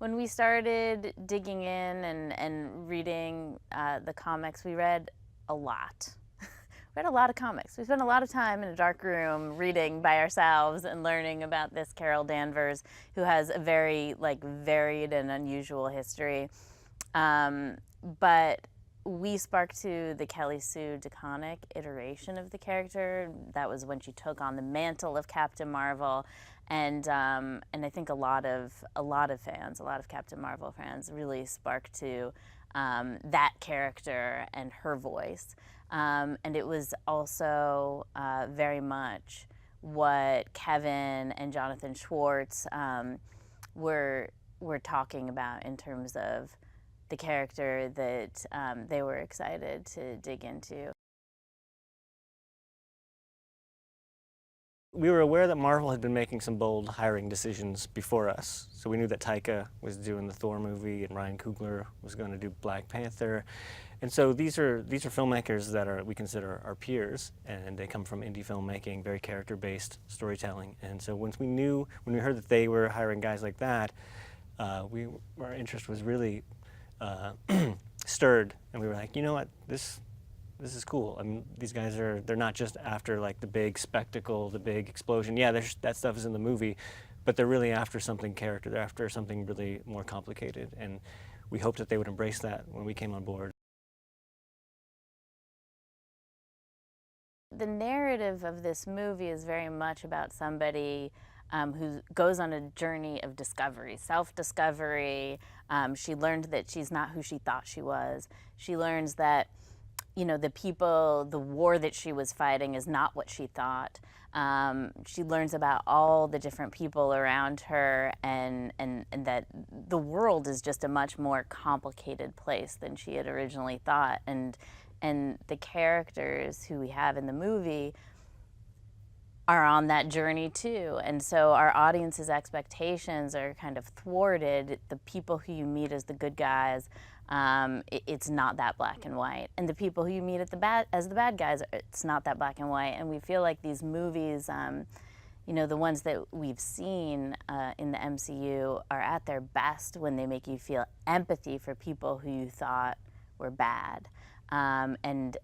When we started digging in and reading the comics, we read a lot. Read a lot of comics. We spent a lot of time in a dark room reading by ourselves and learning about this Carol Danvers, who has a very varied and unusual history. But we sparked to the Kelly Sue DeConnick iteration of the character. That was when she took on the mantle of Captain Marvel, and I think a lot of fans, a lot of Captain Marvel fans, really sparked to that character and her voice. And it was also very much what Kevin and Jonathan Schwartz were talking about in terms of the character that they were excited to dig into. We were aware that Marvel had been making some bold hiring decisions before us. So we knew that Taika was doing the Thor movie and Ryan Coogler was going to do Black Panther. And so these are filmmakers that we consider our peers, and they come from indie filmmaking, very character-based storytelling. And so when we heard that they were hiring guys like that, our interest was really stirred, and we were like, you know what, this is cool. I mean, these guys they're not just after like the big spectacle, the big explosion. Yeah, that stuff is in the movie, but they're really after something character. They're after something really more complicated, and we hoped that they would embrace that when we came on board. The narrative of this movie is very much about somebody who goes on a journey of discovery, self-discovery. She learned that she's not who she thought she was. She learns that, you know, the war that she was fighting is not what she thought. She learns about all the different people around her, and that the world is just a much more complicated place than she had originally thought. And the characters who we have in the movie are on that journey too. And so our audience's expectations are kind of thwarted. The people who you meet as the good guys, it's not that black and white. And the people who you meet as the bad guys, it's not that black and white. And we feel like these movies, you know, the ones that we've seen in the MCU are at their best when they make you feel empathy for people who you thought were bad. And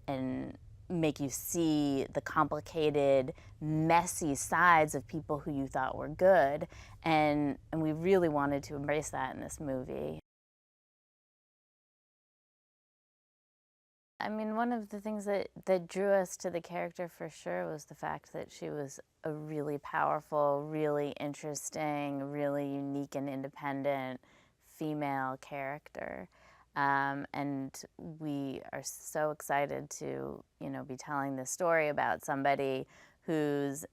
make you see the complicated, messy sides of people who you thought were good. And we really wanted to embrace that in this movie. I mean, one of the things that drew us to the character for sure was the fact that she was a really powerful, really interesting, really unique and independent female character. And we are so excited to, you know, be telling this story about somebody who's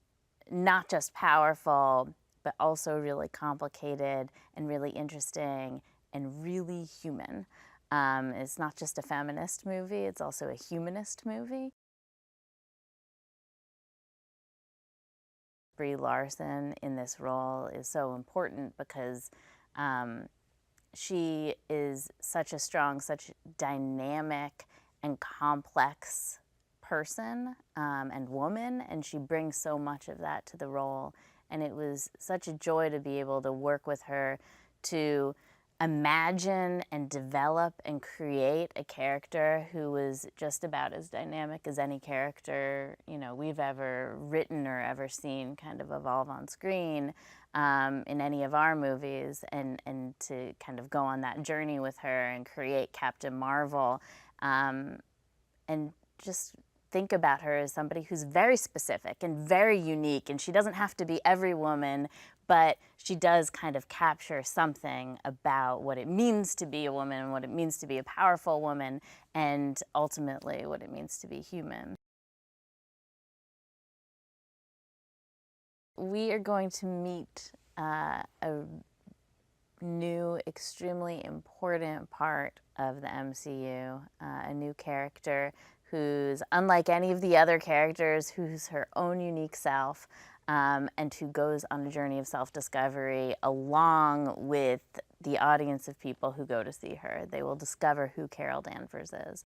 not just powerful, but also really complicated and really interesting and really human. It's not just a feminist movie, it's also a humanist movie. Brie Larson in this role is so important because she is such a strong, such dynamic and complex person and woman, and she brings so much of that to the role. And it was such a joy to be able to work with her to imagine and develop and create a character who was just about as dynamic as any character, you know, we've ever written or ever seen kind of evolve on screen in any of our movies, and to kind of go on that journey with her and create Captain Marvel, and just think about her as somebody who's very specific and very unique, and she doesn't have to be every woman, but she does kind of capture something about what it means to be a woman, what it means to be a powerful woman, and ultimately what it means to be human. We are going to meet a new, extremely important part of the MCU, a new character who's unlike any of the other characters, who's her own unique self, and who goes on a journey of self-discovery along with the audience of people who go to see her. They will discover who Carol Danvers is.